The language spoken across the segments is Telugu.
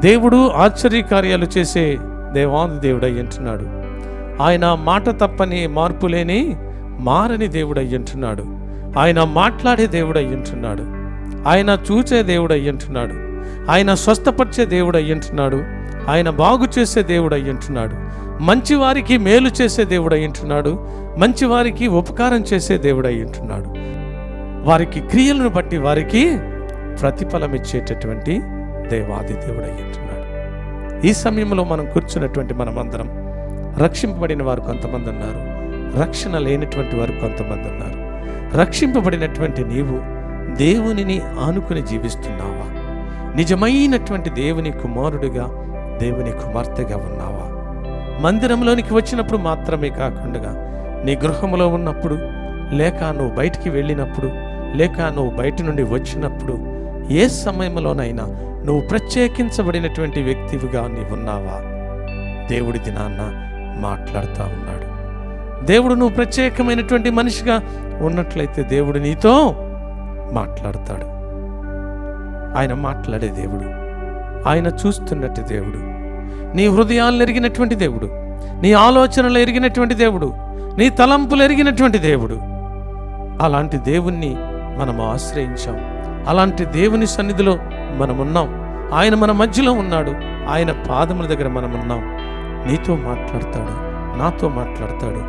దేవుడు ఆశ్చర్యకార్యాలు చేసే దేవాది దేవుడు అయ్యుంటున్నాడు. ఆయన మాట తప్పని, మార్పు లేని, మారని దేవుడు అయ్యుంటున్నాడు. ఆయన మాట్లాడే దేవుడు అయ్యుంటున్నాడు. ఆయన చూచే దేవుడు అయ్యుంటున్నాడు. ఆయన స్వస్థపరిచే దేవుడు అయ్యుంటున్నాడు. ఆయన బాగు చేసే దేవుడు అయ్యుంటున్నాడు. మంచివారికి మేలు చేసే దేవుడు అయ్యుంటున్నాడు. మంచివారికి ఉపకారం చేసే దేవుడు అయ్యుంటున్నాడు. వారికి క్రియలను బట్టి వారికి ప్రతిఫలం ఇచ్చేటటువంటి దేవాది దేవుడు అయ్యుంటున్నాడు. ఈ సమయంలో మనం కూర్చున్నటువంటి మనమందరం రక్షింపబడిన వారు కొంతమంది ఉన్నారు, రక్షణ లేనటువంటి వారు కొంతమంది ఉన్నారు. రక్షింపబడినటువంటి నీవు దేవునిని ఆనుకుని జీవిస్తున్నావా? నిజమైనటువంటి దేవుని కుమారుడిగా, దేవుని కుమార్తెగా ఉన్నావా? మందిరంలోనికి వచ్చినప్పుడు మాత్రమే కాకుండా నీ గృహంలో ఉన్నప్పుడు, లేక నువ్వు బయటికి వెళ్ళినప్పుడు, లేక నువ్వు బయట నుండి వచ్చినప్పుడు, ఏ సమయంలోనైనా నువ్వు ప్రత్యేకించబడినటువంటి వ్యక్తివిగా నీవున్నావా? దేవుడి దినాన్న మాట్లాడుతూ ఉన్నాడు. దేవుడు నువ్వు ప్రత్యేకమైనటువంటి మనిషిగా ఉన్నట్లయితే దేవుడు నీతో మాట్లాడతాడు. ఆయన మాట్లాడే దేవుడు, ఆయన చూస్తున్నట్టు దేవుడు, నీ హృదయాలను ఎరిగినటువంటి దేవుడు, నీ ఆలోచనలు ఎరిగినటువంటి దేవుడు, నీ తలంపులు ఎరిగినటువంటి దేవుడు. అలాంటి దేవుణ్ణి మనం ఆశ్రయించాం. అలాంటి దేవుని సన్నిధిలో మనమున్నాం. ఆయన మన మధ్యలో ఉన్నాడు. ఆయన పాదముల దగ్గర మనమున్నాం. నీతో మాట్లాడతాడు, నాతో మాట్లాడతాడు,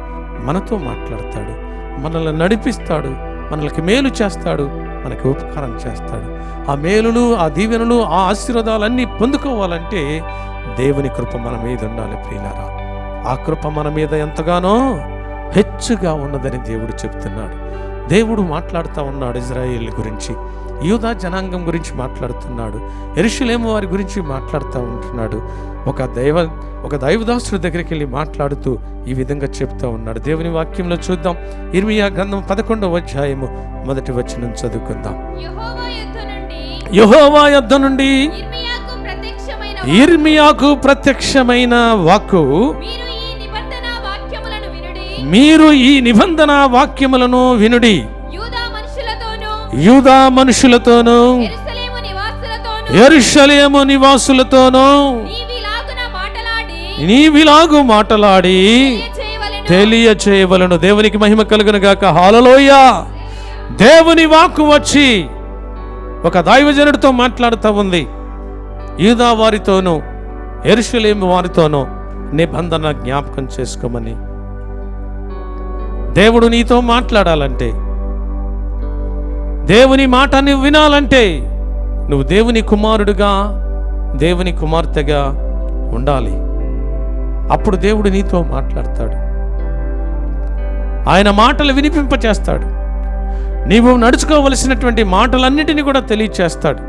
మనతో మాట్లాడతాడు, మనల్ని నడిపిస్తాడు, మనకి మేలు చేస్తాడు, మనకి ఉపకారం చేస్తాడు. ఆ మేలులు, ఆ దీవెనలు, ఆ ఆశీర్వాదాలన్నీ పొందుకోవాలంటే దేవుని కృప మన మీద ఉండాలి ప్రియులారా. ఆ కృప మన మీద ఎంతగానో హెచ్చుగా ఉన్నదని దేవుడు చెప్తున్నాడు. దేవుడు మాట్లాడుతూ ఉన్నాడు ఇజ్రాయేల్ గురించి, యూదా జనాంగం గురించి మాట్లాడుతున్నాడు, యెరూషలేము వారి గురించి మాట్లాడుతూ ఉంటున్నాడు. ఒక దైవదాసుడి దగ్గరికి వెళ్ళి మాట్లాడుతూ ఈ విధంగా చెప్తూ ఉన్నాడు. దేవుని వాక్యంలో చూద్దాం. ఇర్మియా గ్రంథం 11వ అధ్యాయము 1వ వచనం చదువుకుందాం. యెహోవా యొద్ద నుండి ఇర్మియాకు ప్రత్యక్షమైన వాక్కు, మీరు ఈ నిబంధన వాక్యములను వినుడి. యూదా మనుషులతోనూ యెరూషలేము నివాసులతోనూ నీవిలాగు మాటలాడి తెలియచేయవలెను. దేవునికి మహిమ కలుగును గాక. హల్లెలూయా. దేవుని వాక్కు వచ్చి ఒక దైవజనుడితో మాట్లాడుతూ ఉంది. యూదా వారితోనూ యెరూషలేము వారితోనూ నిబంధన జ్ఞాపకం చేసుకోమని. దేవుడు నీతో మాట్లాడాలంటే, దేవుని మాట నువ్వు వినాలంటే, నువ్వు దేవుని కుమారుడుగా, దేవుని కుమార్తెగా ఉండాలి. అప్పుడు దేవుడు నీతో మాట్లాడతాడు. ఆయన మాటలు వినిపింపచేస్తాడు. నీవు నడుచుకోవలసినటువంటి మాటలన్నిటినీ కూడా తెలియచేస్తాడు.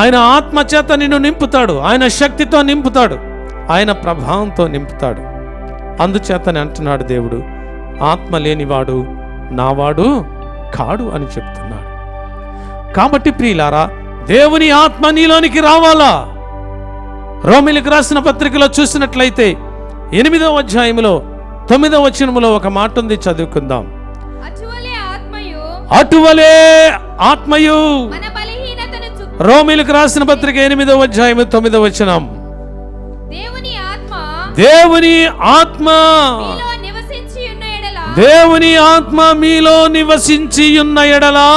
ఆయన ఆత్మచేత నిన్ను నింపుతాడు. ఆయన శక్తితో నింపుతాడు. ఆయన ప్రభావంతో నింపుతాడు. అందుచేతని అంటున్నాడు దేవుడు, ఆత్మ లేనివాడు నావాడు కాడు అని చెప్తున్నాడు. కాబట్టి ప్రియులారా, దేవుని ఆత్మ నీలోనికి రావాలా? రోమీయులకు రాసిన పత్రికలో చూసినట్లయితే 8వ అధ్యాయములో 9వ వచనములో ఒక మాట ఉంది, చదువుకుందాం. అటువలే ఆత్మయు, రోమీయులకు రాసిన పత్రిక 8వ అధ్యాయము 9వ వచనం. దేవుని ఆత్మ మీలో నివసించి ఉన్న ఎడలా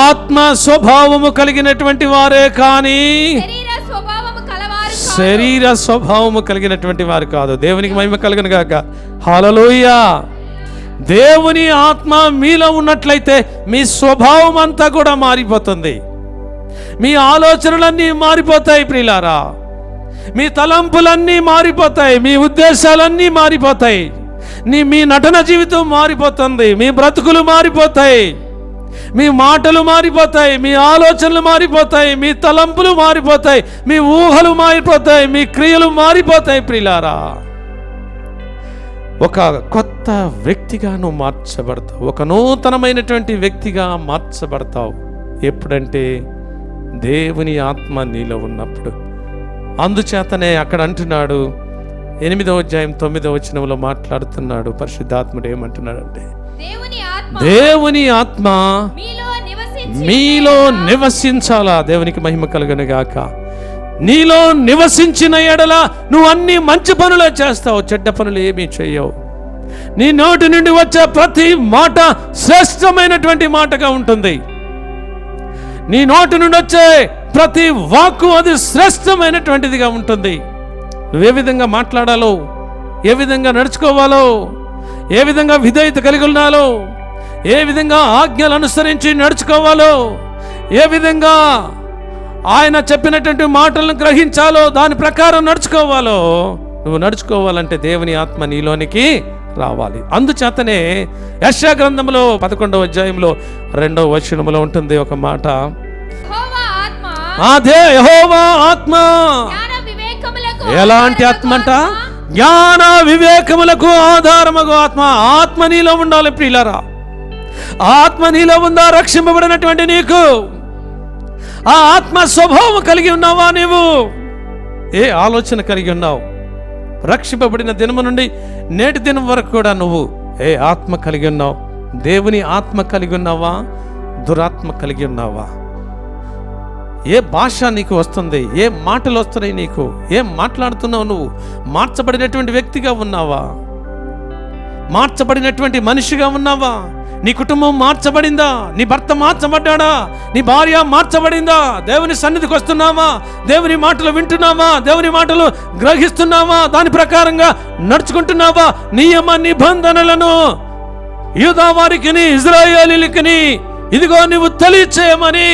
ఆత్మ స్వభావము కలిగినటువంటి వారే కానీ శరీర స్వభావము కలిగినటువంటి వారు కాదు. దేవునికి మహిమ కలుగును గాక. హల్లెలూయా. దేవుని ఆత్మ మీలో ఉన్నట్లయితే మీ స్వభావం అంతా కూడా మారిపోతుంది. మీ ఆలోచనలన్నీ మారిపోతాయి ప్రియులారా. మీ తలంపులన్నీ మారిపోతాయి. మీ ఉద్దేశాలన్నీ మారిపోతాయి. మీ నటన జీవితం మారిపోతుంది. మీ బ్రతుకులు మారిపోతాయి. మీ మాటలు మారిపోతాయి. మీ ఆలోచనలు మారిపోతాయి. మీ తలంపులు మారిపోతాయి. మీ ఊహలు మారిపోతాయి. మీ క్రియలు మారిపోతాయి ప్రియులారా. ఒక కొత్త వ్యక్తిగా నువ్వు మార్చబడతావు. ఒక నూతనమైనటువంటి వ్యక్తిగా మార్చబడతావు. ఎప్పుడంటే దేవుని ఆత్మ నీలో ఉన్నప్పుడు. అందుచేతనే అక్కడ అంటున్నాడు, 8వ అధ్యాయం 9వ వచనంలో మాట్లాడుతున్నాడు పరిశుద్ధాత్ముడు. ఏమంటున్నాడంటే, దేవుని ఆత్మ మీలో నివసించాలా. దేవునికి మహిమ కలుగును గాక. నీలో నివసించిన ఎడల నువ్వు అన్ని మంచి పనులే చేస్తావు, చెడ్డ పనులు ఏమీ చేయవు. నీ నోటి నుండి వచ్చే ప్రతి మాట శ్రేష్టమైనటువంటి మాటగా ఉంటుంది. నీ నోటి నుండి వచ్చే ప్రతి వాక్కు అది శ్రేష్టమైనటువంటిదిగా ఉంటుంది. నువ్వే విధంగా మాట్లాడాలో, ఏ విధంగా నడుచుకోవాలో, ఏ విధంగా విధేయత కలిగి ఉన్నాలో, ఏ విధంగా ఆజ్ఞలు అనుసరించి నడుచుకోవాలో, ఏ విధంగా ఆయన చెప్పినటువంటి మాటలను గ్రహించాలో, దాని ప్రకారం నడుచుకోవాలో, నువ్వు నడుచుకోవాలంటే దేవుని ఆత్మ నీలోనికి రావాలి. అందుచేతనే యెషయా గ్రంథంలో 11వ అధ్యాయంలో 2వ వచనంలో ఉంటుంది ఒక మాట, అదే యెహోవా ఆత్మ. ఎలాంటి ఆత్మ అంట? జ్ఞాన వివేకములకు ఆధారమగు ఆత్మ. ఆత్మ నీలో ఉండాలి ప్రియులారా. ఆత్మ నీలో ఉందా? రక్షింపబడినటువంటి నీకు ఆ ఆత్మ స్వభావం కలిగి ఉన్నావా? నీవు ఏ ఆలోచన కలిగి ఉన్నావు? రక్షింపబడిన దినము నుండి నేటి దినం వరకు కూడా నువ్వు ఏ ఆత్మ కలిగి ఉన్నావు? దేవుని ఆత్మ కలిగి ఉన్నావా? దురాత్మ కలిగి ఉన్నావా? ఏ భాష నీకు వస్తుంది? ఏ మాటలు వస్తున్నాయి నీకు? ఏం మాట్లాడుతున్నావు? నువ్వు మార్చబడినటువంటి వ్యక్తిగా ఉన్నావా? మార్చబడినటువంటి మనిషిగా ఉన్నావా? నీ కుటుంబం మార్చబడిందా? నీ భర్త మార్చబడ్డాడా? నీ భార్య మార్చబడిందా? దేవుని సన్నిధికి వస్తున్నావా? దేవుని మాటలు వింటున్నావా? దేవుని మాటలు గ్రహిస్తున్నావా? దాని ప్రకారంగా నడుచుకుంటున్నావా? నియమ నిబంధనలను యూదా వారికిని ఇశ్రాయేలీయులకిని ఇదిగో నువ్వు తెలియచేయమని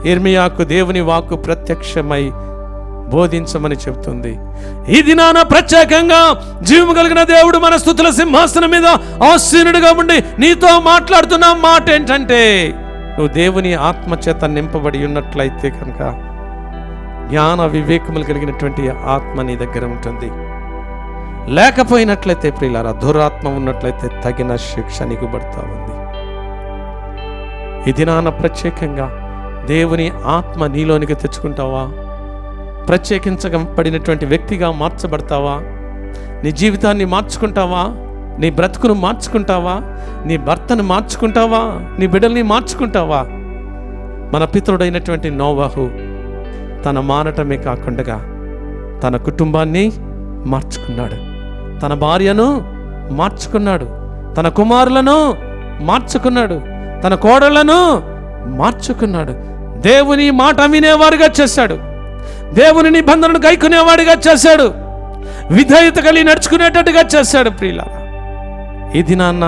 యిర్మీయాకు దేవుని వాక్కు ప్రత్యక్షమై బోధించమని చెబుతుంది. ఈ దినాన ప్రత్యేకంగా జీవము కలిగిన దేవుడు మన స్తుతుల సింహాసనం మీద ఆసీనుడిగా ఉండి నీతో మాట్లాడుతున్న మాట ఏంటంటే, నువ్వు దేవుని ఆత్మ చేత నింపబడి ఉన్నట్లయితే కనుక జ్ఞాన వివేకములు కలిగినటువంటి ఆత్మ నీ దగ్గర ఉంటుంది. లేకపోయినట్లయితే ప్రియులారా, దురాత్మ ఉన్నట్లయితే తగిన శిక్ష నీకు పడతా ఉంది. ఈ దినాన ప్రత్యేకంగా దేవుని ఆత్మ నీలోనికి తెచ్చుకుంటావా? ప్రత్యేకించబడినటువంటి వ్యక్తిగా మార్చబడతావా? నీ జీవితాన్ని మార్చుకుంటావా? నీ బ్రతుకును మార్చుకుంటావా? నీ భర్తను మార్చుకుంటావా? నీ బిడ్డల్ని మార్చుకుంటావా? మన పితరుడైనటువంటి నోవహు తన మానటమే కాకుండా తన కుటుంబాన్ని మార్చుకున్నాడు, తన భార్యను మార్చుకున్నాడు, తన కుమారులను మార్చుకున్నాడు, తన కోడళ్లను మార్చుకున్నాడు. దేవుని మాట వినేవారుగా చేశాడు, దేవుని నిబంధనను గైకునేవాడిగా చేశాడు, విధేయత కలిగి నడుచుకునేటట్టుగా చేశాడు. ప్రియులారా, ఈ దినాన్న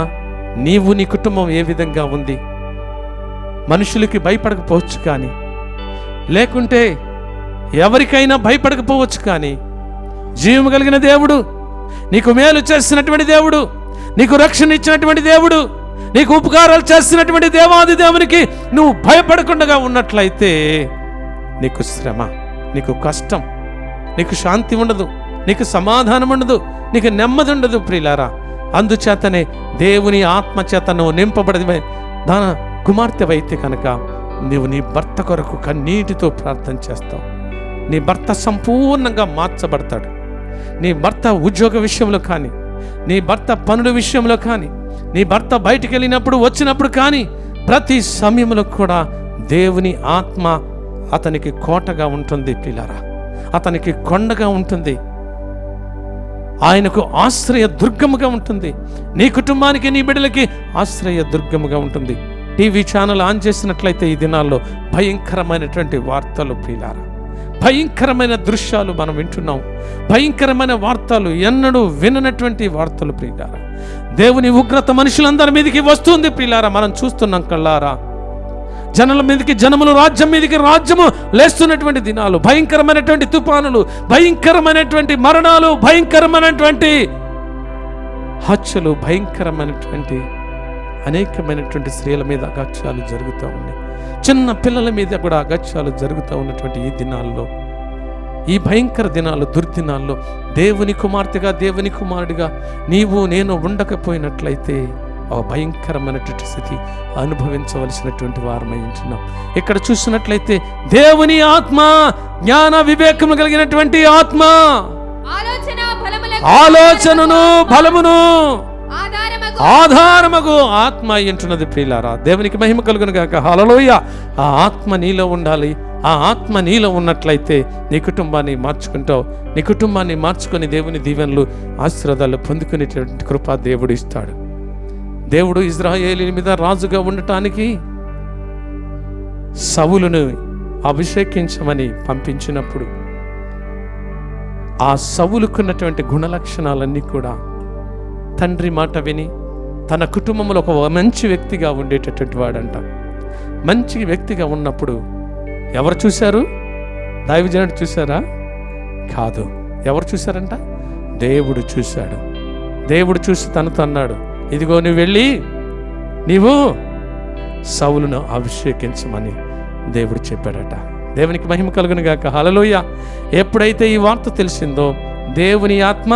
నీవు నీ కుటుంబం ఏ విధంగా ఉంది? మనుషులకి భయపడకపోవచ్చు కానీ, లేకుంటే ఎవరికైనా భయపడకపోవచ్చు కానీ, జీవము కలిగిన దేవుడు, నీకు మేలు చేసినటువంటి దేవుడు, నీకు రక్షణ ఇచ్చినటువంటి దేవుడు, నీకు ఉపకారాలు చేసినటువంటి దేవాది దేవునికి నువ్వు భయపడకుండా ఉన్నట్లయితే నీకు శ్రమ, నీకు కష్టం, నీకు శాంతి ఉండదు, నీకు సమాధానం ఉండదు, నీకు నెమ్మది ఉండదు ప్రియులారా. అందుచేతనే దేవుని ఆత్మ చేత నువ్వు నింపబడి దాన కుమార్తెవైతే కనుక నువ్వు నీ భర్త కొరకు కన్నీటితో ప్రార్థన చేస్తావు. నీ భర్త సంపూర్ణంగా మార్చబడతాడు. నీ భర్త ఉద్యోగ విషయంలో కానీ, నీ భర్త పనుల విషయంలో కానీ, నీ భర్త బయటికి వెళ్ళినప్పుడు వచ్చినప్పుడు కానీ, ప్రతి సమయంలో కూడా దేవుని ఆత్మ అతనికి కోటగా ఉంటుంది పిల్లరా, అతనికి కొండగా ఉంటుంది, ఆయనకు ఆశ్రయ దుర్గముగా ఉంటుంది. నీ కుటుంబానికి, నీ బిడ్డలకి ఆశ్రయ దుర్గముగా ఉంటుంది. టీవీ ఛానల్ ఆన్ చేసినట్లయితే ఈ దినాల్లో భయంకరమైనటువంటి వార్తలు ప్రియులారా, భయంకరమైన దృశ్యాలు మనం వింటున్నాం. భయంకరమైన వార్తలు, ఎన్నడూ విననటువంటి వార్తలు ప్రియులారా. దేవుని ఉగ్రత మనుషులందరి మీదకి వస్తుంది ప్రియులారా, మనం చూస్తున్నాం కళ్ళారా. జనుల మీదకి జనములు, రాజ్యం మీదకి రాజ్యము లేస్తున్నటువంటి దినాలు, భయంకరమైనటువంటి తుఫానులు, భయంకరమైనటువంటి మరణాలు, భయంకరమైనటువంటి హత్యలు, భయంకరమైనటువంటి అనేకమైనటువంటి స్త్రీల మీద అగత్యాలు జరుగుతూ ఉన్నాయి. చిన్న పిల్లల మీద కూడా అగత్యాలు జరుగుతూ ఉన్నటువంటి ఈ దినాల్లో, ఈ భయంకర దినాలు, దుర్దినాల్లో దేవుని కుమార్తెగా, దేవుని కుమారుడిగా నీవు నేను ఉండకపోయినట్లయితే ఆ భయంకరమైనటువంటి స్థితి అనుభవించవలసినటువంటి వారమై ఉంటున్నాం. ఇక్కడ చూసినట్లయితే దేవుని ఆత్మ, జ్ఞాన వివేకము కలిగినటువంటి ఆత్మ, ఆలోచనను బలమును ఆధారమగు ఆత్మ అయ్యుంటున్నది ప్రియులారా. దేవునికి మహిమ కలుగును గాక. హల్లెలూయా. ఆ ఆత్మ నీలో ఉండాలి. ఆ ఆత్మ నీలో ఉన్నట్లయితే నీ కుటుంబాన్ని మార్చుకుంటావు. నీ కుటుంబాన్ని మార్చుకొని దేవుని దీవెనలు ఆశీర్వాదాలు పొందుకునేటువంటి కృప దేవుడు ఇస్తాడు. దేవుడు ఇశ్రాయేలీయుల మీద రాజుగా ఉండటానికి సౌలును అభిషేకించమని పంపించినప్పుడు ఆ సౌలుకున్నటువంటి గుణలక్షణాలన్నీ కూడా తండ్రి మాట విని తన కుటుంబంలో ఒక మంచి వ్యక్తిగా ఉండేటటువంటి వాడంట. మంచి వ్యక్తిగా ఉన్నప్పుడు ఎవరు చూశారు? దైవజనుడు చూశారా? కాదు. ఎవరు చూశారంట? దేవుడు చూశాడు. దేవుడు చూసి తనతో అన్నాడు, ఇదిగో నువ్వు వెళ్ళి నీవు సౌలును అభిషేకించమని దేవుడు చెప్పాడట. దేవునికి మహిమ కలుగును గాక. హల్లెలూయా. ఎప్పుడైతే ఈ వార్త తెలిసిందో దేవుని ఆత్మ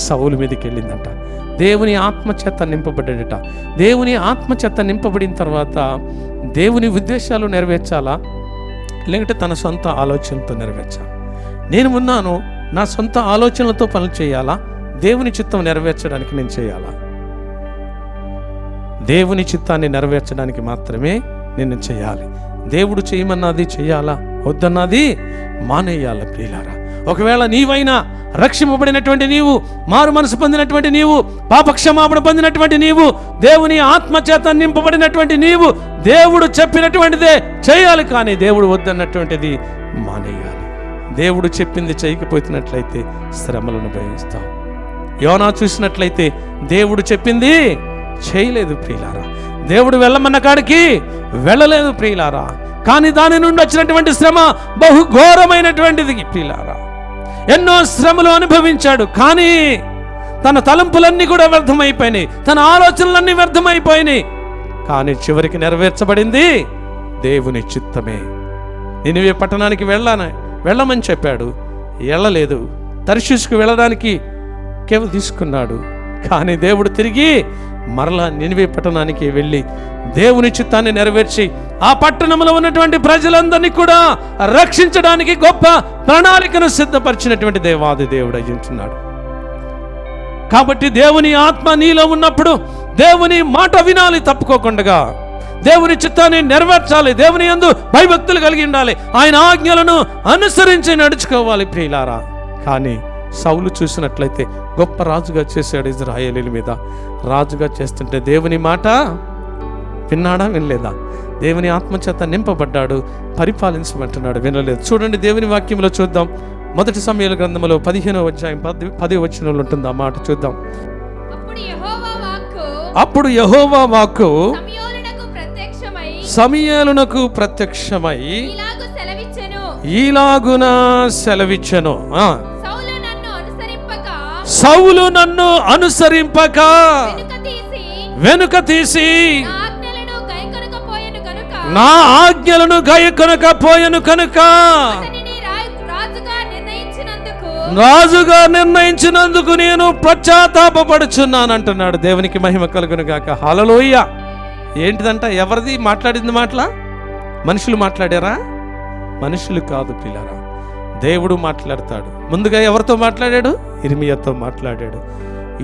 సౌలు మీదకి వెళ్ళిందంట. దేవుని ఆత్మ చేత నింపబడ్డాడట. దేవుని ఆత్మ చేత నింపబడిన తర్వాత దేవుని ఉద్దేశాలు నెరవేర్చాలా, లేకుంటే తన సొంత ఆలోచనలతో నెరవేర్చాలా? నేను ఉన్నాను, నా సొంత ఆలోచనలతో పనులు చేయాలా, దేవుని చిత్తం నెరవేర్చడానికి నేను చేయాలా? దేవుని చిత్తాన్ని నెరవేర్చడానికి మాత్రమే నేను చేయాలి. దేవుడు చేయమన్నది చేయాలా, వద్దన్నది మానేయాల. ప్రియులారా, ఒకవేళ నీవైనా రక్షింపబడినటువంటి నీవు, మారు మనసు పొందినటువంటి నీవు, పాపక్షమాపణ పొందినటువంటి నీవు, దేవుని ఆత్మ చేత నింపబడినటువంటి నీవు దేవుడు చెప్పినటువంటిదే చేయాలి, కానీ దేవుడు వద్దన్నటువంటిది మానేయాలి. దేవుడు చెప్పింది చేయకపోతున్నట్లయితే శ్రమలను భయిస్తావు. యోనా చూసినట్లయితే దేవుడు చెప్పింది చేయలేదు ప్రియులారా. దేవుడు వెళ్ళమన్న కాడికి వెళ్ళలేదు ప్రియులారా. కానీ దాని నుండి వచ్చినటువంటి శ్రమ బహుఘోరమైనటువంటిది ప్రియులారా. ఎన్నో శ్రమలు అనుభవించాడు, కానీ తన తలంపులన్నీ కూడా వ్యర్థమైపోయినాయి, తన ఆలోచనలన్నీ వ్యర్థమైపోయినాయి. కానీ చివరికి నెరవేర్చబడింది దేవుని చిత్తమే. నినివే పట్టణానికి వెళ్ళమని చెప్పాడు, వెళ్ళలేదు. తర్షీషుకు వెళ్ళడానికి కేవలం తీసుకున్నాడు, కానీ దేవుడు తిరిగి మరలా నినివే పట్టణానికి వెళ్ళి దేవుని చిత్తాన్ని నెరవేర్చి ఆ పట్టణంలో ఉన్నటువంటి ప్రజలందరినీ కూడా రక్షించడానికి గొప్ప ప్రణాళికను సిద్ధపరిచినటువంటి దేవాది దేవుడు అయ్యుంటున్నాడు. కాబట్టి దేవుని ఆత్మ నీలో ఉన్నప్పుడు దేవుని మాట వినాలి తప్పుకోకుండా, దేవుని చిత్తాన్ని నెరవేర్చాలి, దేవుని యందు భయభక్తులు కలిగి ఉండాలి, ఆయన ఆజ్ఞలను అనుసరించి నడుచుకోవాలి ప్రియులారా. కానీ సౌలు చూసినట్లయితే గొప్ప రాజుగా చేశాడు, ఇశ్రాయేలీయుల మీద రాజుగా చేస్తుంటే దేవుని మాట విన్నాడా, వినలేదా? దేవుని ఆత్మచేత నింపబడ్డాడు, పరిపాలించమంటున్నాడు, వినలేదు. చూడండి దేవుని వాక్యంలో చూద్దాం. మొదటి సమూయేలు గ్రంథంలో 15వ అధ్యాయం 10వ వచనంలో ఉంటుంది ఆ మాట చూద్దాం. అప్పుడు యెహోవా వాక్కు సమూయేలునకు ప్రత్యక్షమై ఈలాగున సెలవిచ్చెను, సౌలు నన్ను అనుసరింపక వెనుక తీసి నా ఆజ్ఞలను గైకొనకపోయెను కనుక రాజుగా నిర్ణయించినందుకు నేను పశ్చాత్తాపపడుచున్నాను అంటున్నాడు. దేవునికి మహిమ కలుగును గాక. హల్లెలూయా. ఏంటిదంట? ఎవరిది మాట్లాడింది మాటలా? మనుషులు మాట్లాడారా? మనుషులు కాదు పిల్లరా, దేవుడు మాట్లాడతాడు. ముందుగా ఎవరితో మాట్లాడాడు? ఇర్మియాతో మాట్లాడాడు.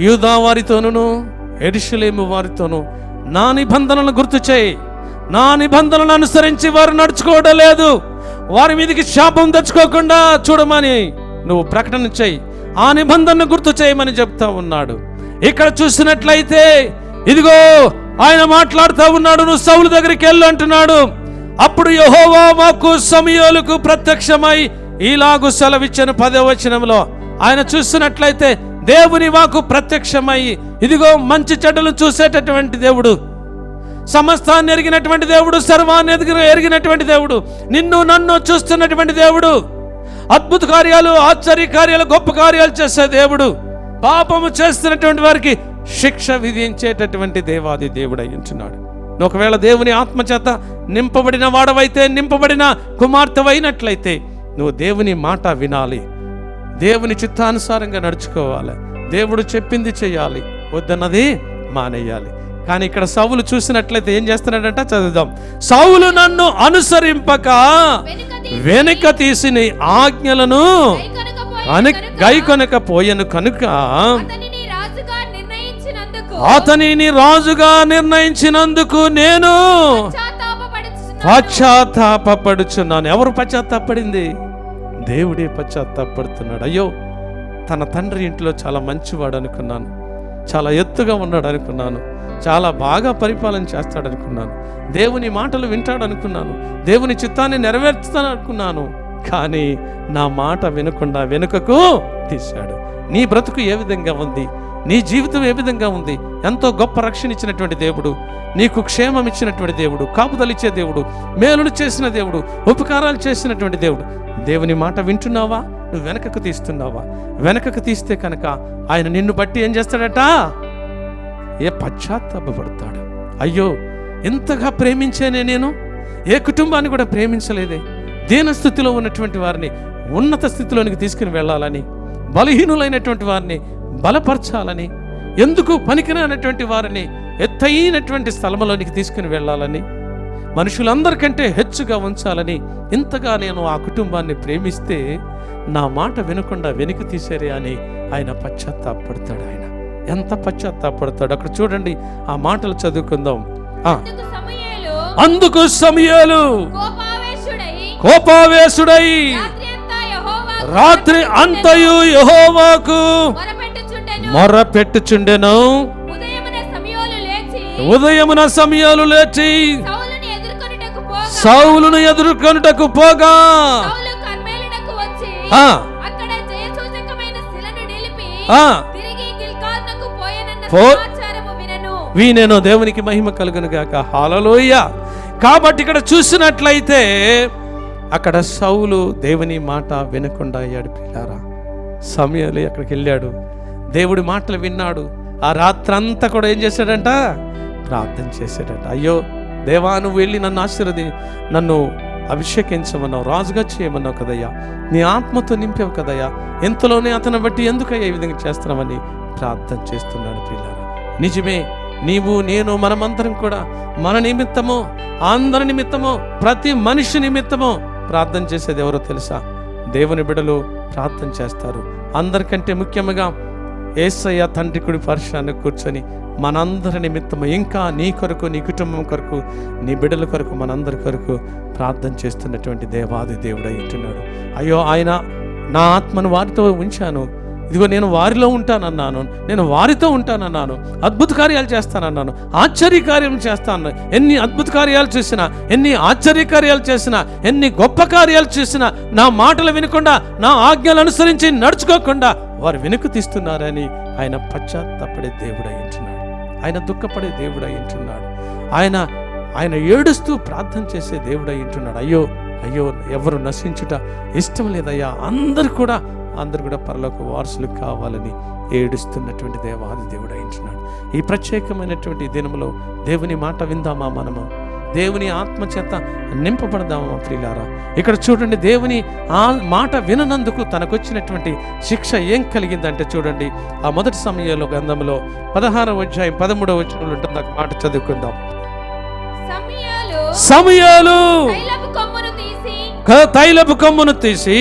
యూదా వారితోనూ యెరూషలేము వారితోనూ నా నిబంధనలను గుర్తు చేయి, నా నిబంధనలను అనుసరించి వారు నడుచుకోవడం లేదు, వారి మీదకి శాపం తెచ్చుకోకుండా చూడమని నువ్వు ప్రకటన చేయి, ఆ నిబంధనను గుర్తు చేయమని చెప్తా ఉన్నాడు. ఇక్కడ చూసినట్లయితే ఇదిగో ఆయన మాట్లాడుతూ ఉన్నాడు, నువ్వు సౌలు దగ్గరికి వెళ్ళు అంటున్నాడు. అప్పుడు యెహోవా వాక్కు సమూయేలుకు ప్రత్యక్షమై ఈలాగు సెలవిచ్చెను. 10వ వచనంలో ఆయన చూసినట్లయితే దేవుని వాక్కు ప్రత్యక్షమై, ఇదిగో మంచి చెడ్డలు చూసేటటువంటి దేవుడు, సమస్తాన్ని ఎరిగినటువంటి దేవుడు, సర్వాన్ని ఎరిగినటువంటి దేవుడు, నిన్ను నన్ను చూస్తున్నటువంటి దేవుడు, అద్భుత కార్యాలు, ఆశ్చర్య కార్యాలు, గొప్ప కార్యాలు చేసే దేవుడు, పాపము చేస్తున్నటువంటి వారికి శిక్ష విధించేటటువంటి దేవాది దేవుడు అయి ఉంటున్నాడు. ఒకవేళ దేవుని ఆత్మచేత నింపబడిన వాడవైతే, నింపబడిన కుమార్తెవైనట్లయితే నువ్వు దేవుని మాట వినాలి, దేవుని చిత్తానుసారంగా నడుచుకోవాలి, దేవుడు చెప్పింది చేయాలి, వద్దన్నది మానేయాలి. కానీ ఇక్కడ సౌలు చూసినట్లయితే ఏం చేస్తున్నాడంట? చదువుదాం. సౌలు నన్ను అనుసరింపక వెనుక తీసి నీ ఆజ్ఞలను గైకొనకపోయెను కనుక అతనిని రాజుగా నిర్ణయించినందుకు నేను పశ్చాత్తాపపడుచున్నాను. ఎవరు పశ్చాత్తాపడింది? దేవుడే పశ్చాత్తాపడుతున్నాడు. అయ్యో, తన తండ్రి ఇంట్లో చాలా మంచివాడు అనుకున్నాను, చాలా ఎత్తుగా ఉన్నాడు అనుకున్నాను, చాలా బాగా పరిపాలన చేస్తాడు అనుకున్నాను, దేవుని మాటలు వింటాడు అనుకున్నాను, దేవుని చిత్తాన్ని నెరవేర్చుతాను అనుకున్నాను. కానీ నా మాట వినకుండా వెనుకకు తీశాడు. నీ బ్రతుకు ఏ విధంగా ఉంది? నీ జీవితం ఏ విధంగా ఉంది? ఎంతో గొప్ప రక్షణ ఇచ్చినటువంటి దేవుడు, నీకు క్షేమం ఇచ్చినటువంటి దేవుడు, కాపుదలిచ్చే దేవుడు, మేలును చేసిన దేవుడు, ఉపకారాలు చేసినటువంటి దేవుడు. దేవుని మాట వింటున్నావా? నువ్వు వెనకకు తీస్తున్నావా? వెనకకు తీస్తే కనుక ఆయన నిన్ను బట్టి ఏం చేస్తాడట? పశ్చాత్తాపపడతాడు. అయ్యో, ఎంతగా ప్రేమించేనే నేను, ఏ కుటుంబాన్ని కూడా ప్రేమించలేదే. దీన స్థితిలో ఉన్నటువంటి వారిని ఉన్నత స్థితిలోనికి తీసుకుని వెళ్ళాలని, బలహీనులైనటువంటి వారిని బలపరచాలని, ఎందుకు పనికిరానటువంటి వారిని ఎత్తైనటువంటి స్థలంలోనికి తీసుకుని వెళ్ళాలని, మనుషులందరికంటే హెచ్చుగా ఉంచాలని ఇంతగా నేను ఆ కుటుంబాన్ని ప్రేమిస్తే నా మాట వినకుండా వెనుక తీసేరే అని ఆయన పశ్చాత్తాపడతాడు. ఆయన ఎంత పశ్చాత్తాపడతాడు అక్కడ చూడండి. ఆ మాటలు చదువుకుందాం. అందుకు సమూయేలు కోపావేశుడై రాత్రి అంతయు యెహోవాకు మొరపెట్టుచుండెను. ఉదయమున సమూయేలు లేచి సౌలును ఎదుర్కొనుటకు పోగా వీనేను. దేవునికి మహిమ కలుగును గాక. హల్లెలూయా. కాబట్టి ఇక్కడ చూసినట్లయితే అక్కడ సౌలు దేవుని మాట వినకుండా అయ్యాడు. పిల్లారా, సమూయేలు అక్కడికి వెళ్ళాడు, దేవుడి మాటలు విన్నాడు. ఆ రాత్రంతా కూడా ఏం చేశాడంట? ప్రార్థన చేశాడట. అయ్యో దేవా, నువ్వు వెళ్ళి నన్ను నన్ను అభిషేకించమన్నావు, రాజుగా చేయమన్నావు కదయ్యా, నీ ఆత్మతో నింపావు కదయ్యా, ఎంతలోనే అతను బట్టి ఎందుకయ్యా ఈ విధంగా చేస్తున్నామని ప్రార్థన చేస్తున్నాడు. పిల్లారా, నిజమే, నీవు నేను మనమందరం కూడా మన నిమిత్తము, అందరి నిమిత్తము, ప్రతి మనిషి నిమిత్తము ప్రార్థన చేసేది ఎవరో తెలుసా? దేవుని బిడ్డలు ప్రార్థన చేస్తారు. అందరికంటే ముఖ్యంగా యేసయ్య తండ్రి కుడి పార్శ్వాన కూర్చొని మనందరి నిమిత్తము, ఇంకా నీ కొరకు, నీ కుటుంబం కొరకు, నీ బిడ్డల కొరకు, మనందరి కొరకు ప్రార్థన చేస్తున్నటువంటి దేవాది దేవుడు అంటున్నాడు. అయ్యో, ఆయన నా ఆత్మను వారితో ఉంచాను, ఇదిగో నేను వారిలో ఉంటానన్నాను, నేను వారితో ఉంటానన్నాను, అద్భుత కార్యాలు చేస్తానన్నాను, ఆశ్చర్యకార్యం చేస్తాను. ఎన్ని అద్భుత కార్యాలు చేసినా, ఎన్ని ఆశ్చర్యకార్యాలు చేసినా, ఎన్ని గొప్ప కార్యాలు చేసినా నా మాటలు వినకుండా, నా ఆజ్ఞలు అనుసరించి నడుచుకోకుండా వారు వెనుక తీస్తున్నారని ఆయన పశ్చాత్తాపడే దేవుడు అంటున్నాడు. ఆయన దుఃఖపడే దేవుడు అంటున్నాడు. ఆయన ఏడుస్తూ ప్రార్థన చేసే దేవుడు అంటున్నాడు. అయ్యో అయ్యో, ఎవరు నశించుట ఇష్టం లేదయ్యా, అందరు కూడా పరలోక వారసులు కావాలని ఏడుస్తున్నటువంటి దేవాది దేవుడు అంటున్నాడు. ఈ ప్రత్యేకమైనటువంటి దినములో దేవుని మాట విందామా? మనము దేవుని ఆత్మ చేత నింపబడదామా ప్రియులారా? ఇక్కడ చూడండి, దేవుని ఆ మాట విననందుకు తనకొచ్చినటువంటి శిక్ష ఏం కలిగిందంటే చూడండి, ఆ మొదటి సమయంలో గ్రంథంలో 16వ అధ్యాయం 13వ వచనంలో ఉంటుంది. ఒక మాట చదువుకుందాం. సమూయేలు తైలపు కొమ్మును తీసి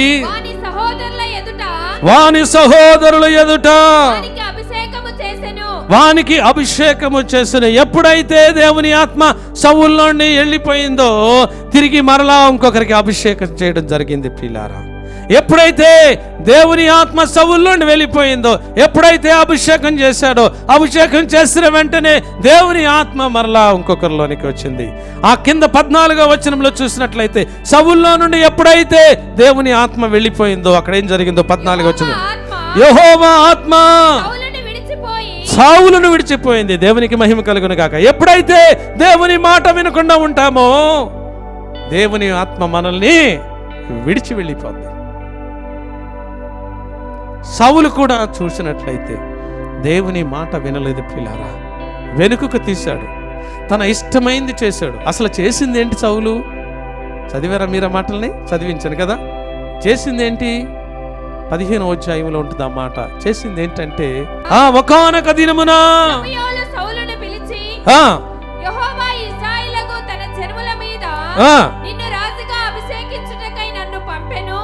వాని సహోదరుల ఎదుట వానికి అభిషేకము చేసిన. ఎప్పుడైతే దేవుని ఆత్మ సౌలులోని వెళ్ళిపోయిందో తిరిగి మరలా ఇంకొకరికి అభిషేకం చేయడం జరిగింది. ప్రియులారా, ఎప్పుడైతే దేవుని ఆత్మ సౌలులోని వెళ్ళిపోయిందో, ఎప్పుడైతే అభిషేకం చేశాడో, అభిషేకం చేసిన వెంటనే దేవుని ఆత్మ మరలా ఇంకొకరిలోనికి వచ్చింది. ఆ కింద 14వ వచనంలో చూసినట్లయితే సౌలులో నుండి ఎప్పుడైతే దేవుని ఆత్మ వెళ్ళిపోయిందో అక్కడ ఏం జరిగిందో 14వ వచనం, యెహోవా ఆత్మ సౌలును విడిచిపోయింది. దేవునికి మహిమ కలుగును గాక. ఎప్పుడైతే దేవుని మాట వినకుండా ఉంటామో దేవుని ఆత్మ మనల్ని విడిచి వెళ్ళిపోద్ది. సౌలు కూడా చూసినట్లయితే దేవుని మాట వినలేదు ప్రియులారా, వెనుకకు తీశాడు, తన ఇష్టమైంది చేశాడు. అసలు చేసింది ఏంటి సౌలు? చదివారా మీరు? మాటల్ని చదివించాను కదా. చేసింది ఏంటి? 15వ అధ్యాయంలో ఉంటుంది ఆ మాట. చేసింది ఏంటంటే, ఒకానొక దినమున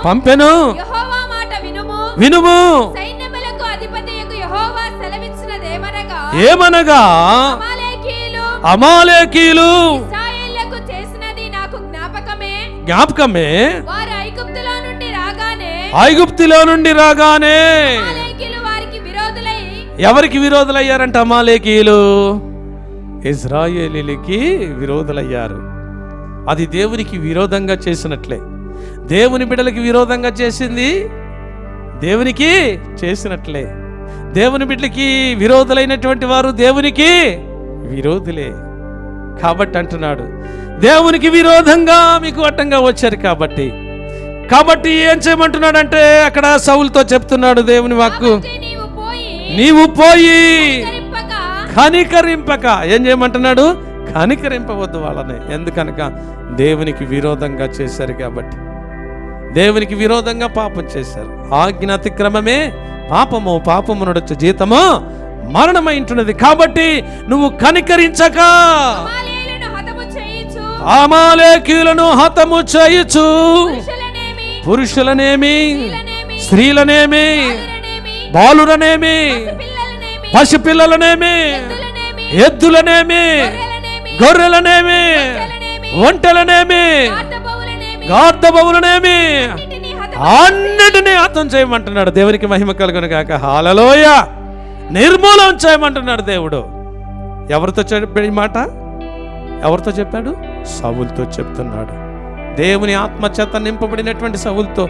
పంపెను, వినుము, సైన్యములకు అధిపతియగు యెహోవా సెలవిచ్చినదేమనగా, ఏమనగా అమాలేకీయులు ఇశ్రాయేలుకు చేసినది నాకు జ్ఞాపకమే. వారు ఐగుప్తులో నుండి రాగానే అమాలేకీయులు వారికి విరోధులై. ఎవరికి విరోధులయ్యారంట? అమాలేకీయులు ఇశ్రాయేలీయులకి విరోధులయ్యారు. అది దేవునికి విరోధంగా చేసినట్లే. దేవుని బిడ్డలకి విరోధంగా చేసింది దేవునికి చేసినట్లే. దేవుని బిడ్డలకి విరోధులైనటువంటి వారు దేవునికి విరోధులే. కాబట్టి అంటున్నాడు, దేవునికి విరోధంగా మీకు అడ్డంగా వచ్చారు కాబట్టి ఏం చేయమంటున్నాడంటే అక్కడ సౌలుతో చెప్తున్నాడు దేవుని వాక్కు, నీవు పోయి కనికరింపక. ఏం చేయమంటున్నాడు? కనికరింపవద్దు వాళ్ళని. ఎందుకనక దేవునికి విరోధంగా చేశారు కాబట్టి. దేవునికి విరోధంగా పాపం చేశారు. ఆజ్ఞ అతిక్రమమే పాపము, పాపము నొడొచ్చు జీతము మరణమైంటున్నది. కాబట్టి నువ్వు కనికరించక అమాలేకీయులను హతము చేయుచు పురుషులనేమి, స్త్రీలనేమి, బాలురనేమి, పసిపిల్లలనేమి, ఎద్దులనేమి, గొర్రెలనేమి, ఒంటెలనేమి, గార్ధబవులనేమి అన్నిటినీ హతం చేయమంటున్నాడు. దేవునికి మహిమ కలుగును గాక. హల్లెలూయ. నిర్మూలం చేయమంటున్నాడు దేవుడు. ఎవరితో చెప్పాడు ఈ మాట? ఎవరితో చెప్పాడు? సౌలుతో చెప్తున్నాడు. దేవుని ఆత్మ చేత నింపబడినటువంటి సౌలుతో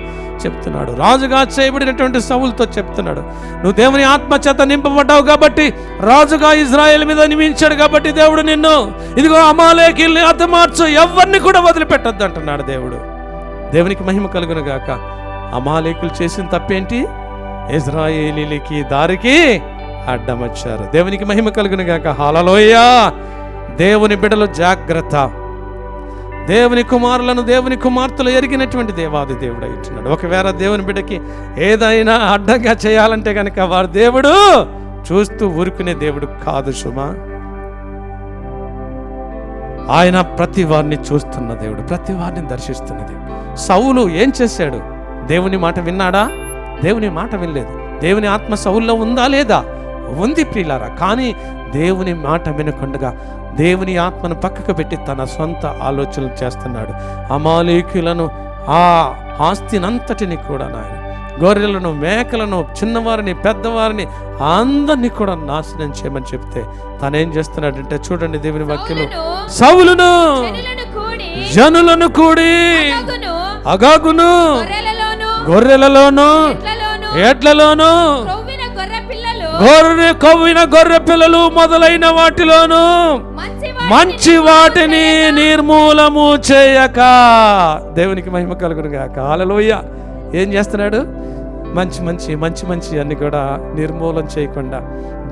చెప్తున్నాడు. రాజుగా చేయబడినటువంటి సౌలుతో చెప్తున్నాడు. నువ్వు దేవుని ఆత్మ చేత నింపబడ్డావు కాబట్టి, రాజుగా ఇజ్రాయేల్ మీద నియమించాడు కాబట్టి దేవుడు నిన్ను ఇదిగో అమాలేకీయుల్ని హతమార్చు, ఎవరిని కూడా వదిలిపెట్టొద్దు అంటున్నాడు దేవుడు. దేవునికి మహిమ కలుగును గాక. అమాలేకులు చేసిన తప్పేంటి? ఇజ్రాయేలీలకి దారికి అడ్డం వచ్చారు. దేవునికి మహిమ కలుగును గాక. హల్లెలూయ. దేవుని బిడ్డలు జాగ్రత్త. దేవుని కుమారులను, దేవుని కుమార్తెలు ఎరిగినటువంటి దేవాది దేవుడు ఇచ్చినాడు. ఒకవేళ దేవుని బిడ్డకి ఏదైనా అడ్డంగా చేయాలంటే కనుక వారు దేవుడు చూస్తూ ఊరుకునే దేవుడు కాదు సుమా. ఆయన ప్రతి వారిని చూస్తున్న దేవుడు, ప్రతి వారిని దర్శిస్తున్న దేవుడు. సౌలు ఏం చేశాడు? దేవుని మాట విన్నాడా? దేవుని మాట వినలేదు. దేవుని ఆత్మ సౌల్లో ఉందా లేదా? ఉంది ప్రియులారా. కానీ దేవుని మాట వినకుండా దేవుని ఆత్మను పక్కకు పెట్టి తన సొంత ఆలోచనలు చేస్తున్నాడు. అమాలేకీయులను, ఆ ఆస్తినంతటిని కూడా నాయన, గొర్రెలను, మేకలను, చిన్నవారిని, పెద్దవారిని అందరినీ కూడా నాశనం చేయమని చెప్తే తనేం చేస్తున్నాడంటే చూడండి దేవుని వాక్యంలో, సౌలును జనులను కూడి అగాగును, గొర్రెలలోను, ఎడ్లలోను, కొవ్విన గొర్రె పిల్లలు మొదలైన వాటిలోను మంచి వాటిని నిర్మూలము చేయక. దేవునికి మహిమ కలుగును గాక. హల్లెలూయా. ఏం చేస్తున్నాడు? మంచి అన్ని కూడా నిర్మూలన చేయకుండా,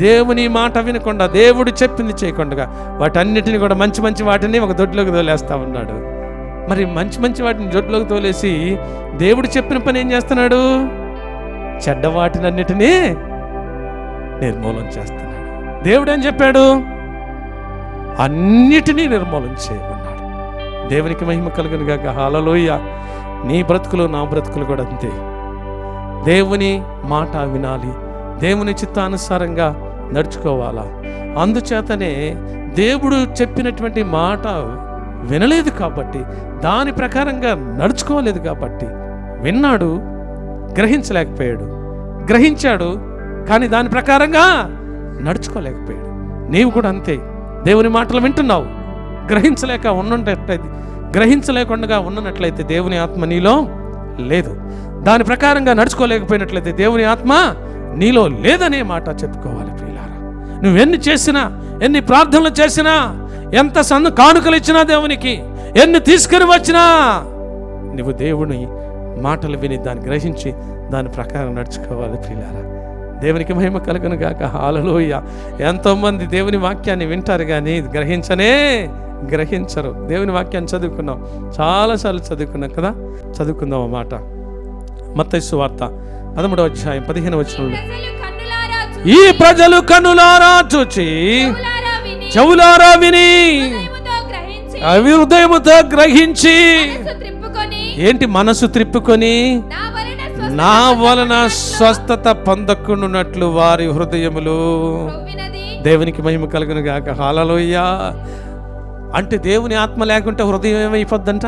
దేవుని మాట వినకుండా, దేవుడు చెప్పింది చేయకుండా వాటన్నిటిని కూడా మంచి వాటిని ఒక దొడ్లోకి తోలేస్తా ఉన్నాడు. మరి మంచి వాటిని దొడ్లోకి తోలేసి దేవుడు చెప్పిన పని ఏం చేస్తున్నాడు? చెడ్డ వాటినన్నిటినీ నిర్మూలన చేస్తున్నాడు. దేవుడు ఏం చెప్పాడు? అన్నిటినీ నిర్మూలన చేయమన్నాడు. దేవునికి మహిమ కలుగును గాక. హల్లెలూయా. నీ బ్రతుకులు, నా బ్రతుకులు కూడా అంతే. దేవుని మాట వినాలి, దేవుని చిత్తానుసారంగా నడుచుకోవాలా. అందుచేతనే దేవుడు చెప్పినటువంటి మాట వినలేదు కాబట్టి, దాని ప్రకారంగా నడుచుకోలేదు కాబట్టి, విన్నాడు, గ్రహించలేకపోయాడు, గ్రహించాడు కానీ దాని ప్రకారంగా నడుచుకోలేకపోయాడు. నీవు కూడా అంతే. దేవుని మాటలు వింటున్నావు, గ్రహించలేకుండా ఉన్నట్లయితే దేవుని ఆత్మ నీలో లేదు. దాని ప్రకారంగా నడుచుకోలేకపోయినట్లయితే దేవుని ఆత్మ నీలో లేదనే మాట చెప్పుకోవాలి ప్రియులారా. నువ్వు ఎన్ని చేసినా, ఎన్ని ప్రార్థనలు చేసినా, ఎంత కానుకలు ఇచ్చినా దేవునికి, ఎన్ని తీసుకుని వచ్చినా, నువ్వు దేవుని మాటలు విని దాన్ని గ్రహించి దాని ప్రకారం నడుచుకోవాలి ప్రియులారా. దేవునికి మహిమ కలుగును గాక. హల్లెలూయా. ఎంతోమంది దేవుని వాక్యాన్ని వింటారు కానీ గ్రహించరు. దేవుని వాక్యాన్ని చదువుకున్నాం, చాలాసార్లు చదువుకున్నాం కదా. చదువుకుందాం ఆ మాట. మత్తయి సువార్త 13వ అధ్యాయం 15వ వచనంలో, ఈ ప్రజలు కన్నులారా చూచి, చెవులారా విని, హృదయముతో గ్రహించి, ఏంటి? మనసు త్రిప్పుకొని నా వలన స్వస్థత పొందకున్నట్లు వారి హృదయములు దేవునికి మహిమ కలుగును గాక. హల్లెలూయా. అంటే దేవుని ఆత్మ లేకుంటే హృదయం ఏమైపోద్దంట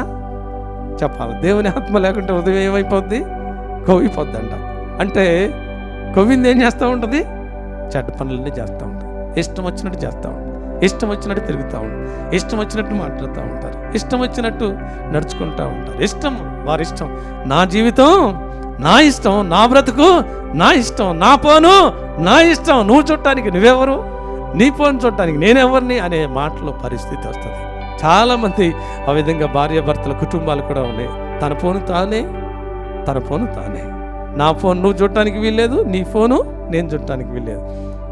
చెప్పాలి. దేవుని ఆత్మ లేకుంటే హృదయం ఏమైపోద్ది? కొవ్విపోద్దంట. అంటే కొవ్వింది ఏం చేస్తూ ఉంటుంది? చెడ్డ పనులన్నీ చేస్తూ ఉంటుంది, ఇష్టం వచ్చినట్టు చేస్తూ ఉంటుంది, ఇష్టం వచ్చినట్టు తిరుగుతూ ఉంటారు, ఇష్టం వచ్చినట్టు మాట్లాడుతూ ఉంటారు, ఇష్టం వచ్చినట్టు నడుచుకుంటూ ఉంటారు. ఇష్టం వారి ఇష్టం, నా జీవితం నా ఇష్టం, నా బ్రతుకు నా ఇష్టం, నా పోను నా ఇష్టం, నువ్వు చూడటానికి నువ్వెవరు, నీ పోను చూడటానికి నేనెవరిని అనే మాటలో పరిస్థితి వస్తుంది. చాలామంది ఆ విధంగా భార్యాభర్తల కుటుంబాలు కూడా ఉన్నాయి. తన పోను తానే, తన పోను తానే. నా ఫోన్ నువ్వు చూడటానికి వీల్లేదు, నీ ఫోను నేను చూడటానికి వీల్లేదు.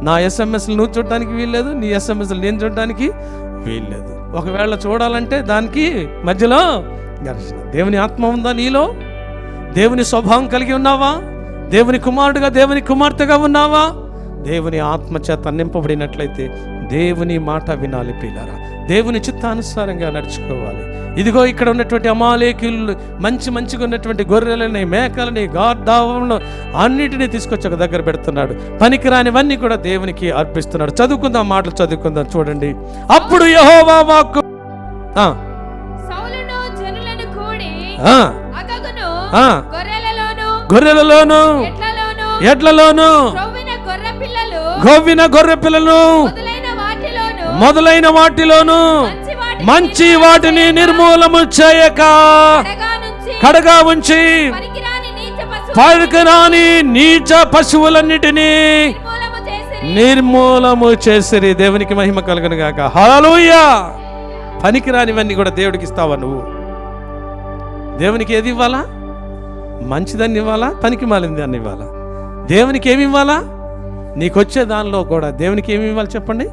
నా ఎస్ఎంఎస్లు నువ్వు చూడటానికి వీల్లేదు, నీ ఎస్ఎంఎస్లు నేను చూడటానికి వీల్లేదు. ఒకవేళ చూడాలంటే దానికి మధ్యలో ఘర్షణ. దేవుని ఆత్మ ఉందా నీలో? దేవుని స్వభావం కలిగి ఉన్నావా? దేవుని కుమారుడుగా, దేవుని కుమార్తెగా ఉన్నావా? దేవుని ఆత్మ చేత నింపబడినట్లయితే దేవుని మాట వినాలి ప్రియులారా. దేవుని చిత్తానుసారంగా నడుచుకోవాలి. ఇదిగో ఇక్కడ ఉన్నటువంటి అమాలేకీయులు మంచిగా ఉన్నటువంటి గొర్రెలని, మేకలని, గార్దావలను అన్నిటినీ తీసుకొచ్చి ఒక దగ్గర పెడుతున్నాడు. పనికిరానివన్నీ కూడా దేవునికి అర్పిస్తున్నాడు. చదువుకుందాం, మాటలు చదువుకుందాం. చూడండి. అప్పుడు యెహోవా వాక్కు సౌలును జనులను కూడి అగగును గొర్రెలలోను ఎడ్లలోను గొవ్విన గొర్రె పిల్లలు మొదలైన వాటిలోను మంచి వాటిని నిర్మూలము చేయక కడగా ఉంచి పనికిరాని నీచ పశువులన్నిటినీ నిర్మూలము చేసిరి. దేవునికి మహిమ కలుగును గాక. హల్లెలూయా. పనికిరానివన్నీ కూడా దేవుడికి ఇస్తావా నువ్వు? దేవునికి ఏది ఇవ్వాలా? మంచిదాన్ని ఇవ్వాలా? పనికి మాలింది అని ఇవ్వాలా? దేవునికి ఏమి ఇవ్వాలా? నీకొచ్చే దానిలో కూడా దేవునికి ఏమి ఇవ్వాలి చెప్పండి?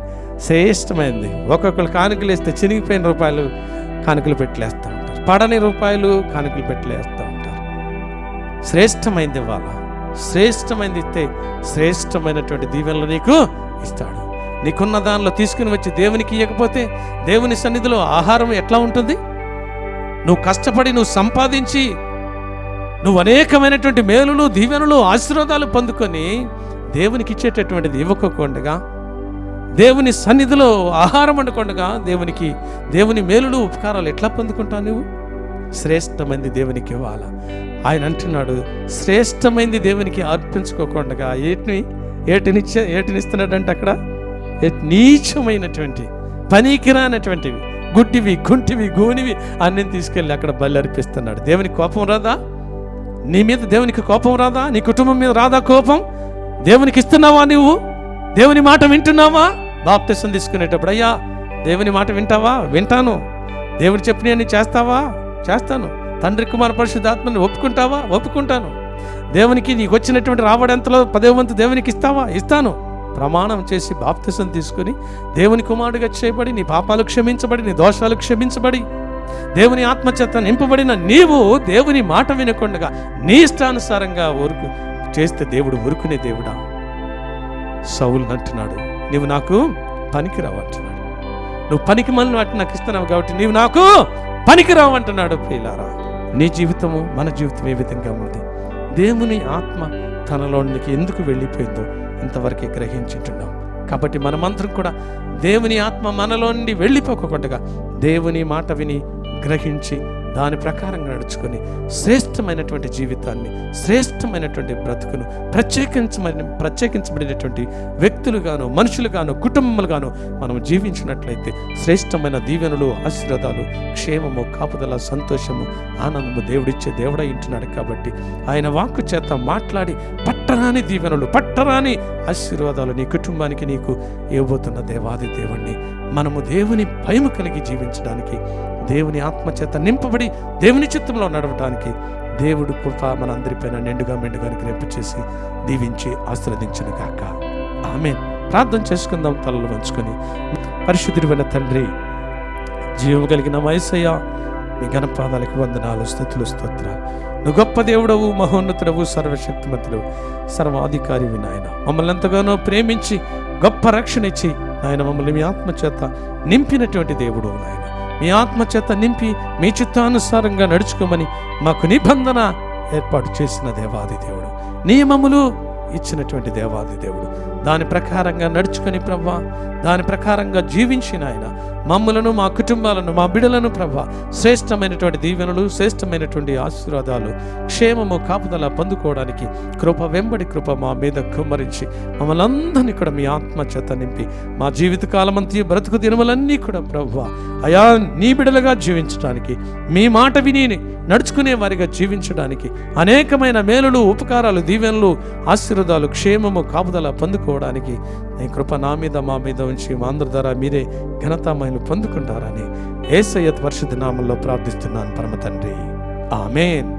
శ్రేష్టమైనది. ఒక్కొక్కరు కానుకలు వేస్తే చినిగిపోయిన రూపాయలు కానుకలు పెట్టలేస్తూ ఉంటారు, పడని రూపాయలు కానుకలు పెట్టలేస్తూ ఉంటారు. శ్రేష్టమైనది ఇవ్వాలా? శ్రేష్టమైనది ఇస్తే శ్రేష్టమైనటువంటి దీవెనలు నీకు ఇస్తాడు. నీకున్న దానిలో తీసుకుని వచ్చి దేవునికి ఇవ్వకపోతే దేవుని సన్నిధిలో ఆహారం ఎట్లా ఉంటుంది? నువ్వు కష్టపడి నువ్వు సంపాదించి నువ్వు అనేకమైనటువంటి మేలులు, దీవెనలు, ఆశీర్వాదాలు పొందుకొని దేవునికి ఇచ్చేటటువంటిది ఇవ్వకుండా, దేవుని సన్నిధిలో ఆహారం వండుకుండగా దేవుని మేలులు, ఉపకారాలు ఎట్లా పొందుకుంటావు నువ్వు? శ్రేష్టమైంది దేవునికి ఇవ్వాలా. ఆయన అంటున్నాడు, శ్రేష్టమైంది దేవునికి అర్పించుకోకుండా ఏటినిస్తున్నాడంటే అక్కడ నీచమైనటువంటి పనికిరానటువంటివి, గుడ్డివి, గుంటివి, గూనివి అన్నీ తీసుకెళ్ళి అక్కడ బలి అర్పిస్తున్నాడు. దేవునికి కోపం రాదా? నీ మీద దేవునికి కోపం రాదా? నీ కుటుంబం మీద రాదా కోపం? దేవునికి ఇస్తున్నావా నువ్వు? దేవుని మాట వింటున్నావా? బాప్తిసం తీసుకునేటప్పుడు అయ్యా దేవుని మాట వింటావా? వింటాను. దేవుడు చెప్పినవన్నీ చేస్తావా? చేస్తాను. తండ్రి, కుమార, పరిశుద్ధాత్మని ఒప్పుకుంటావా? ఒప్పుకుంటాను. దేవునికి నీకు వచ్చినటువంటి రాబడంతలో 10వ వంతు దేవునికి ఇస్తావా? ఇస్తాను. ప్రమాణం చేసి బాప్తిసం తీసుకుని దేవుని కుమారుడిగా చేయబడి, నీ పాపాలు క్షమించబడి, నీ దోషాలు క్షమించబడి, దేవుని ఆత్మచేత నింపబడిన నీవు దేవుని మాట వినకుండా నీ ఇష్టానుసారంగా చేస్తే దేవుడు ఊరుకునే దేవుడా? సౌలు అంటున్నాడు, నీవు నాకు పనికిరావు అంటున్నాడు. నువ్వు పనికి మళ్ళీ వాటిని నాకు ఇస్తున్నావు కాబట్టి నీవు నాకు పనికిరావు అంటున్నాడు. ప్రియులారా, నీ జీవితము మన జీవితం ఏ విధంగా ఉంది? దేవుని ఆత్మ తనలోనికి ఎందుకు వెళ్ళిపోయిందో ఇంతవరకే గ్రహించుంటున్నాం. కాబట్టి మనమందరం కూడా దేవుని ఆత్మ మనలో నుండి వెళ్ళిపోకుండా దేవుని మాట విని గ్రహించి దాని ప్రకారంగా నడుచుకొని శ్రేష్టమైనటువంటి జీవితాన్ని, శ్రేష్టమైనటువంటి బ్రతుకును, ప్రత్యేకించబడినటువంటి వ్యక్తులుగాను, మనుషులుగాను, కుటుంబములుగాను మనం జీవించినట్లయితే శ్రేష్టమైన దీవెనలు, ఆశీర్వాదాలు, క్షేమము, కాపుదల, సంతోషము, ఆనందము దేవుడిచ్చే దేవుడై ఉంటున్నాడు. కాబట్టి ఆయన వాక్కు చేత మాట్లాడి పట్టరాని దీవెనలు, పట్టరాని ఆశీర్వాదాలు నీ కుటుంబానికి, నీకు ఇవ్వబోతున్న దేవాది దేవుణ్ణి మనము దేవుని భయము కలిగి జీవించడానికి, దేవుని ఆత్మచేత నింపబడి దేవుని చిత్తంలో నడవడానికి దేవుడు కృప మన అందరిపైన మెండుగా గ్రహింపు చేసి దీవించి ఆశీర్వదించును గాక. ఆమేన్. ప్రార్థన చేసుకుందాం తలలు వంచుకొని. పరిశుద్ధుడైన తండ్రి, జీవము కలిగిన యేసయ్యా, మీ ఘనపాదాలకు వందనాలు, స్తుతులు, స్తోత్రాలు. నువ్వు గొప్ప దేవుడవు, మహోన్నతుడవు, సర్వశక్తిమంతుడు, సర్వాధికారివి నాయన. మమ్మల్ని ఎంతగానో ప్రేమించి గొప్ప రక్షణ ఇచ్చి ఆయన మమ్మల్ని మీ ఆత్మచేత నింపినటువంటి దేవుడు నాయన. మీ ఆత్మచేత నింపి మీ చిత్తానుసారంగా నడుచుకోమని మాకు నిబంధన ఏర్పాటు చేసిన దేవాది దేవుడు. నియమములు ఇచ్చినటువంటి దేవాది దేవుడు. దాని ప్రకారంగా నడుచుకొని ప్రభా, దాని ప్రకారంగా జీవించిన ఆయన మమ్మలను, మా కుటుంబాలను, మా బిడ్డలను ప్రభా శ్రేష్టమైనటువంటి దీవెనలు, శ్రేష్టమైనటువంటి ఆశీర్వాదాలు, క్షేమము, కాపుదల పొందుకోవడానికి కృప వెంబడి కృప మా మీద కుమ్మరించి మమ్మల్ని అందరినీ కూడా మీ ఆత్మ చేత నింపి మా జీవితకాలమంతా బ్రతుకు దినములన్నీ కూడా ప్రభువా అయా నీ బిడ్డలుగా జీవించడానికి, మీ మాట విని నడుచుకునే వారిగా జీవించడానికి, అనేకమైన మేలులు, ఉపకారాలు, దీవెనలు, ఆశీర్వాదాలు, క్షేమము, కాపుదల పొందుకోవడానికి నీ కృప నా మీద, మా మీద ఉంచి మా అందరి ద్వారా మీరే ఘనతామయలు పొందుకుంటారని యేసయ్య పరిశుద్ధ నామములో ప్రార్థిస్తున్నాను పరమ తండ్రి. ఆమేన్.